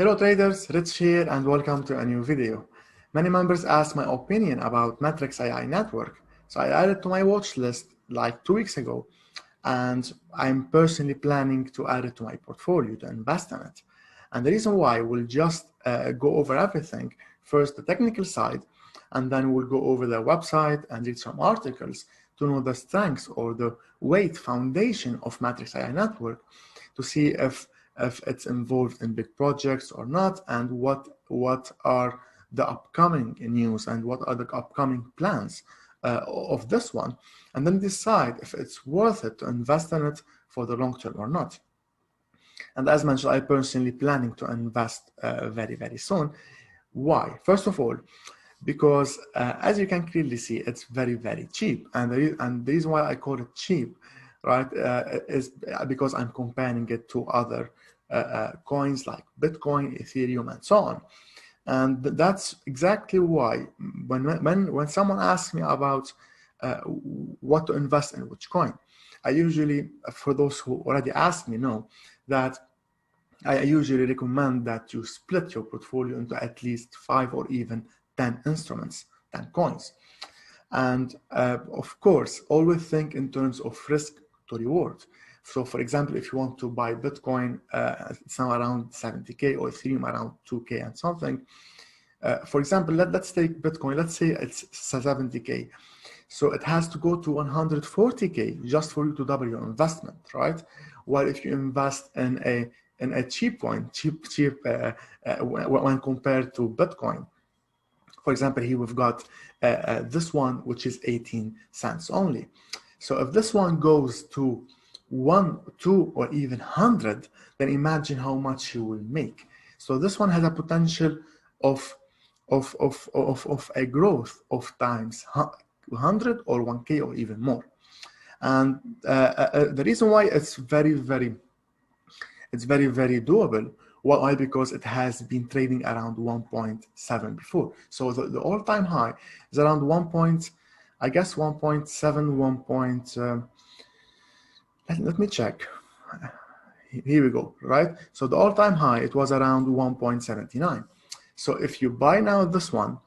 Hello traders, Rich here and welcome to a new video. Many members asked my opinion about Matrix AI network, so I added to my watch list like 2 weeks ago, and I'm personally planning to add it to my portfolio to invest in it. And the reason why we'll just go over everything, first the technical side, and then we'll go over the website and read some articles to know the strengths or the weight foundation of Matrix AI network to see if it's involved in big projects or not, and what are the upcoming news and what are the upcoming plans of this one, and then decide if it's worth it to invest in it for the long term or not. And as mentioned, I'm personally planning to invest very soon. Why? First of all, because as you can clearly see, it's very cheap, and the reason why I call it cheap, right, is because I'm comparing it to other coins like Bitcoin, Ethereum, and so on. And that's exactly why when someone asks me about what to invest in which coin, I usually, for those who already asked me, know that I usually recommend that you split your portfolio into at least 5 or even 10 instruments, 10 coins. And of course, always think in terms of risk to reward. So for example, if you want to buy Bitcoin, it's now around 70K, or Ethereum around 2K and something. For example, let's take Bitcoin, let's say it's 70K. So it has to go to 140K just for you to double your investment, right? While if you invest in a cheap coin, cheap when compared to Bitcoin, for example, here we've got this one, which is 18 cents only. So if this one goes to 1, 2, or even 100, then imagine how much you will make. So this one has a potential of a growth of times 100 or 1K or even more. And the reason why it's very doable. Why? Because it has been trading around 1.7 before. So the all-time high is around 1.7, let me check. Here we go, right? So the all-time high, it was around 1.79. So if you buy now this one,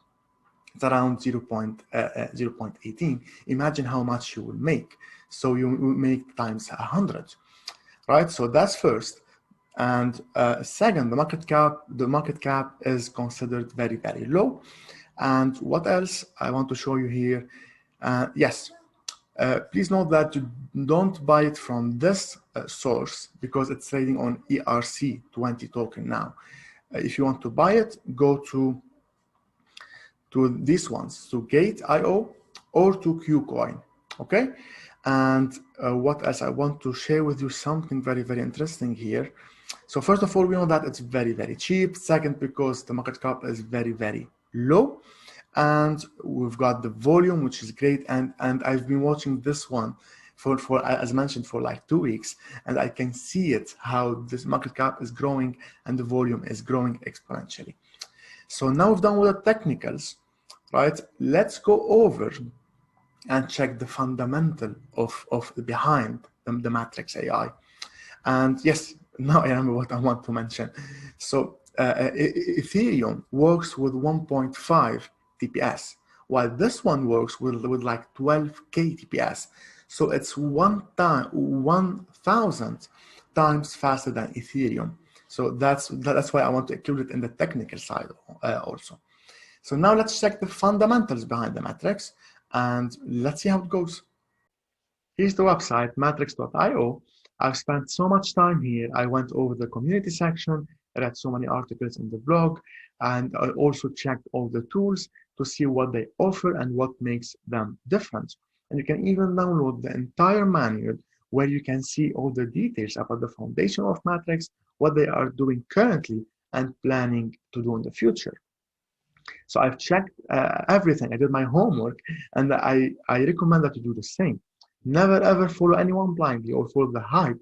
it's around 0.18. Imagine how much you will make. So you will make times 100, right? So that's first. And second, the market cap is considered very low. And what else I want to show you here? Yes, please note that you don't buy it from this source because it's trading on ERC20 token now. If you want to buy it, go to these ones, to Gate.io or to kucoin, okay? And what else? I want to share with you something very interesting here. So first of all, we know that it's very cheap. Second, because the market cap is very low, and we've got the volume, which is great. And I've been watching this one for as mentioned, for like 2 weeks, and I can see it, how this market cap is growing and the volume is growing exponentially. So now we've done with the technicals, right? Let's go over and check the fundamental of behind the Matrix AI. And yes, now I remember what I want to mention. So Ethereum works with 1.5 TPS, while this one works with like 12K TPS. So it's 1,000 times faster than Ethereum. So that's why I want to include it in the technical side also. So now let's check the fundamentals behind the Matrix, and let's see how it goes. Here's the website, matrix.io. I've spent so much time here. I went over the community section, read so many articles in the blog, and I also checked all the tools to see what they offer and what makes them different. And you can even download the entire manual where you can see all the details about the foundation of Matrix, what they are doing currently and planning to do in the future. So I've checked everything. I did my homework, and I recommend that you do the same. Never ever follow anyone blindly or follow the hype,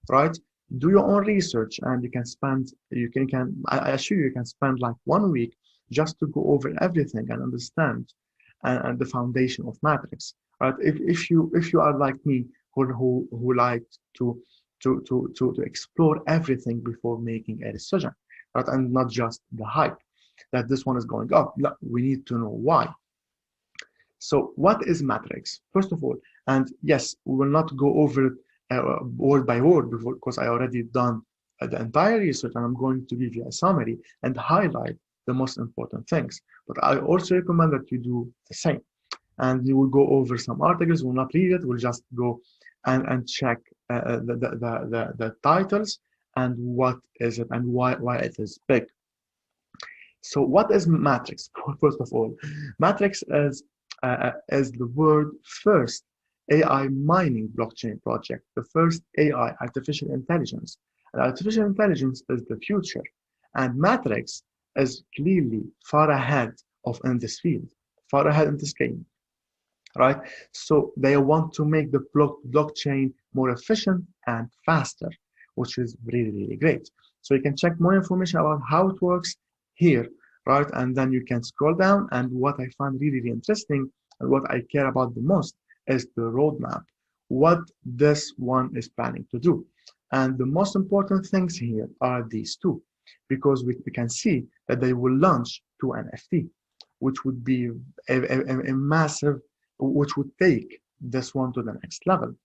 right? Do your own research, and you can spend, I assure you can spend like 1 week just to go over everything and understand and the foundation of Matrix, right? If you are like me, who like to explore everything before making a decision, right? And not just the hype that this one is going up. No, we need to know why. So what is matrix? First of all, and yes, we will not go over it word by word before, because I already done the entire research, and I'm going to give you a summary and highlight the most important things. But I also recommend that you do the same. And you will go over some articles, we'll not read it, we'll just go and check the titles and what is it and why it is big. So what is matrix? First of all, matrix is the word first AI mining blockchain project, the first AI, artificial intelligence. And artificial intelligence is the future. And matrix is clearly far ahead of in this field, far ahead in this game, right? So they want to make the blockchain more efficient and faster, which is really, really great. So you can check more information about how it works here, right? And then you can scroll down. And what I find really, really interesting and what I care about the most is the roadmap, what this one is planning to do. And the most important things here are these two, because we can see that they will launch two NFT, which would be a massive, which would take this one to the next level,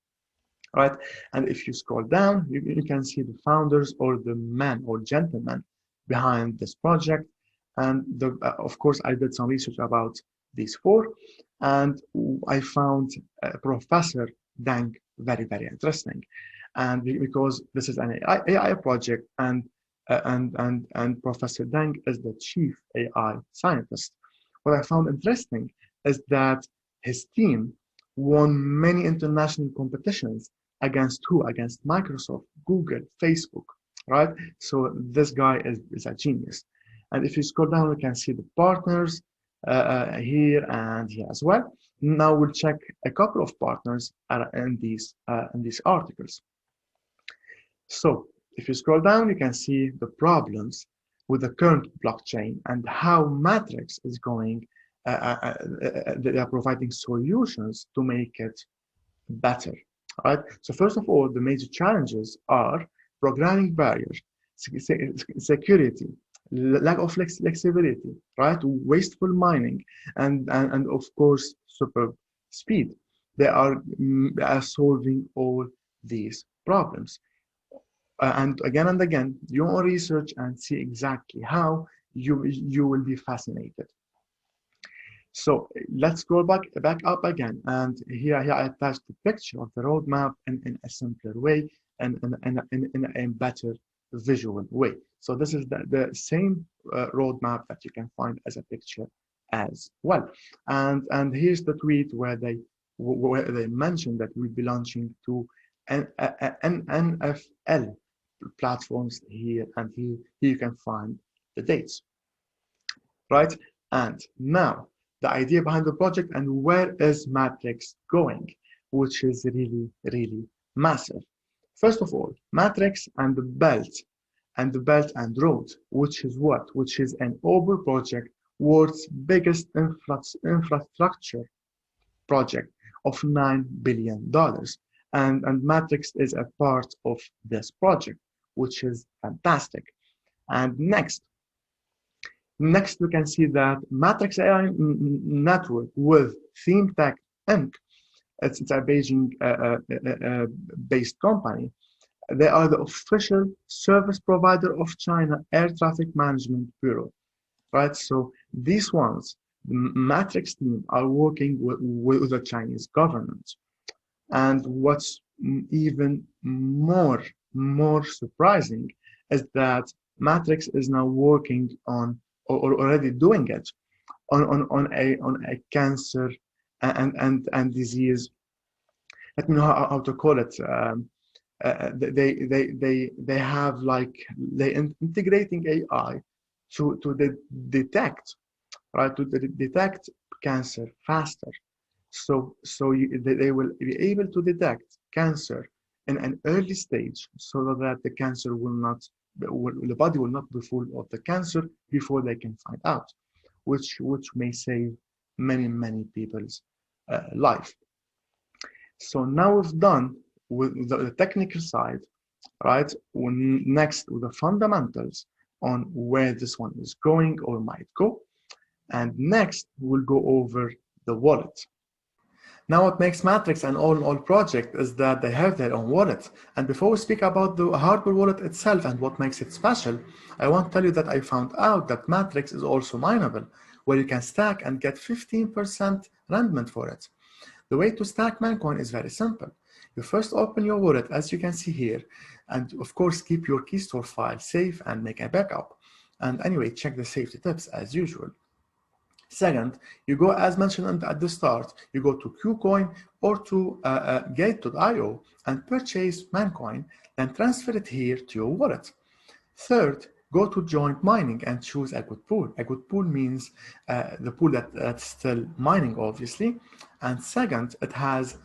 right? And if you scroll down, you can see the founders or the man or gentleman behind this project. And of course, I did some research about these four, and I found Professor Deng very, very interesting. And because this is an AI project, and Professor Deng is the chief AI scientist. What I found interesting is that his team won many international competitions against who? Against Microsoft, Google, Facebook, right? So this guy is a genius. And if you scroll down, you can see the partners here and here as well. Now we'll check a couple of partners in these articles. So if you scroll down, you can see the problems with the current blockchain and how Matrix is going. They are providing solutions to make it better. All right. So first of all, the major challenges are programming barriers, security, lack of flexibility, right? Wasteful mining, and of course, super speed. They are solving all these problems. And again, do your research and see exactly how you will be fascinated. So let's go back up again, and here I attached the picture of the roadmap in a simpler way and in a better visual way. So this is the same roadmap that you can find as a picture as well. And here's the tweet where they mentioned that we'll be launching two NFL platforms here, and here you can find the dates, right? And now the idea behind the project and where is Matrix going, which is really, really massive. First of all, Matrix and the Belt and Road, which is what? Which is an open project, world's biggest infrastructure project of $9 billion. And Matrix is a part of this project, which is fantastic. And next, we can see that Matrix AI network with ThemeTech Inc. It's a Beijing-based company. They are the official service provider of China Air Traffic Management Bureau, right? So these ones, the Matrix team, are working with the Chinese government. And what's even more surprising is that Matrix is now working on, or already doing it, on a cancer and disease. Let me know how to call it. They have like integrating AI to detect, right, to detect cancer faster. So they will be able to detect cancer in an early stage, so that the cancer will not, the body will not be full of the cancer before they can find out, which may save many people's life. So now we've done with the technical side, right? Next, with the fundamentals, on where this one is going or might go. And next, we'll go over the wallet. Now, what makes Matrix an all-in-all project is that they have their own wallet. And before we speak about the hardware wallet itself and what makes it special, I want to tell you that I found out that Matrix is also mineable, where you can stack and get 15% rendement for it. The way to stack Mancoin is very simple. You first open your wallet, as you can see here, and of course keep your key store file safe and make a backup. And anyway, check the safety tips as usual. Second, you go, as mentioned at the start, you go to kucoin or to gate.io and purchase Mancoin, then transfer it here to your wallet. Third, go to joint mining and choose a good pool. A good pool means the pool that's still mining, obviously. And second, it has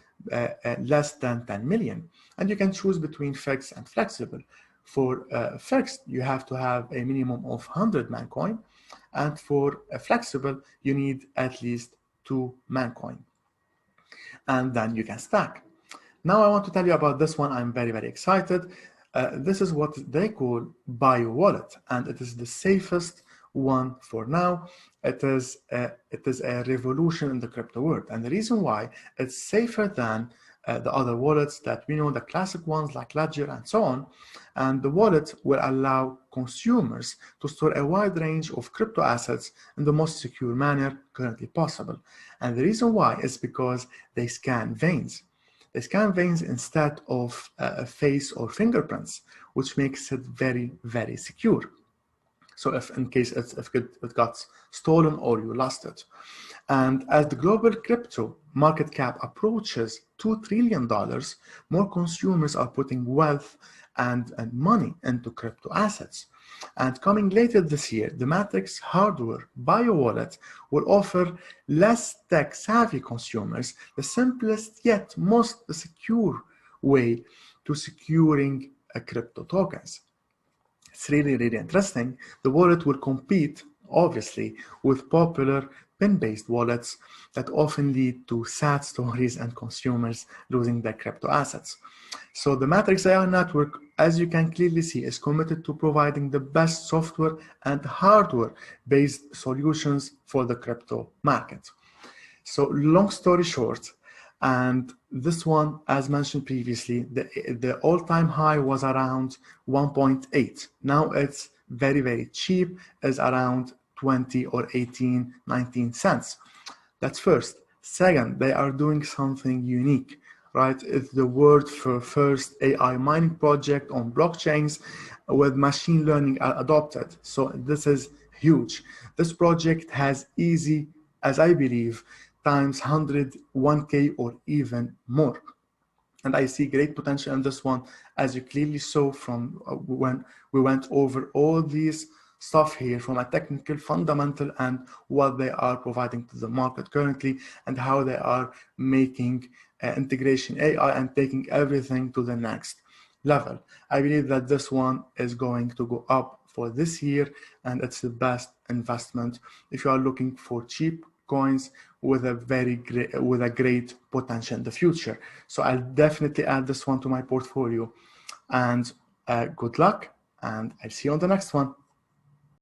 less than 10 million. And you can choose between fixed and flexible. For fixed, you have to have a minimum of 100 Mancoin. And for flexible, you need at least 2 Mancoin. And then you can stack. Now I want to tell you about this one. I'm very, very excited. This is what they call Bio Wallet, and it is the safest one for now. It is a revolution in the crypto world. And the reason why it's safer than the other wallets that we know, the classic ones like Ledger and so on. And the wallet will allow consumers to store a wide range of crypto assets in the most secure manner currently possible. And the reason why is because they scan veins. They scan veins instead of face or fingerprints, which makes it very, very secure. So if in case it got stolen or you lost it. And as the global crypto market cap approaches $2 trillion, more consumers are putting wealth and money into crypto assets. And coming later this year, the Matrix hardware Bio Wallet will offer less tech-savvy consumers the simplest yet most secure way to securing crypto tokens. It's really, really interesting. The wallet will compete, obviously, with popular pin-based wallets that often lead to sad stories and consumers losing their crypto assets. So the Matrix AI network, as you can clearly see, is committed to providing the best software and hardware-based solutions for the crypto market. So long story short, and this one, as mentioned previously, the all-time high was around 1.8. Now it's very, very cheap, is around 20 or 18, 19 cents. That's first. Second, they are doing something unique, right? It's the world for first AI mining project on blockchains with machine learning adopted. So this is huge. This project has easy, as I believe, times 100, 1K or even more. And I see great potential in this one, as you clearly saw from when we went over all these stuff here from a technical, fundamental, and what they are providing to the market currently, and how they are making integration AI and taking everything to the next level. I believe that this one is going to go up for this year, and it's the best investment if you are looking for cheap coins with a great potential in the future. So I'll definitely add this one to my portfolio. And good luck, and I'll see you on the next one.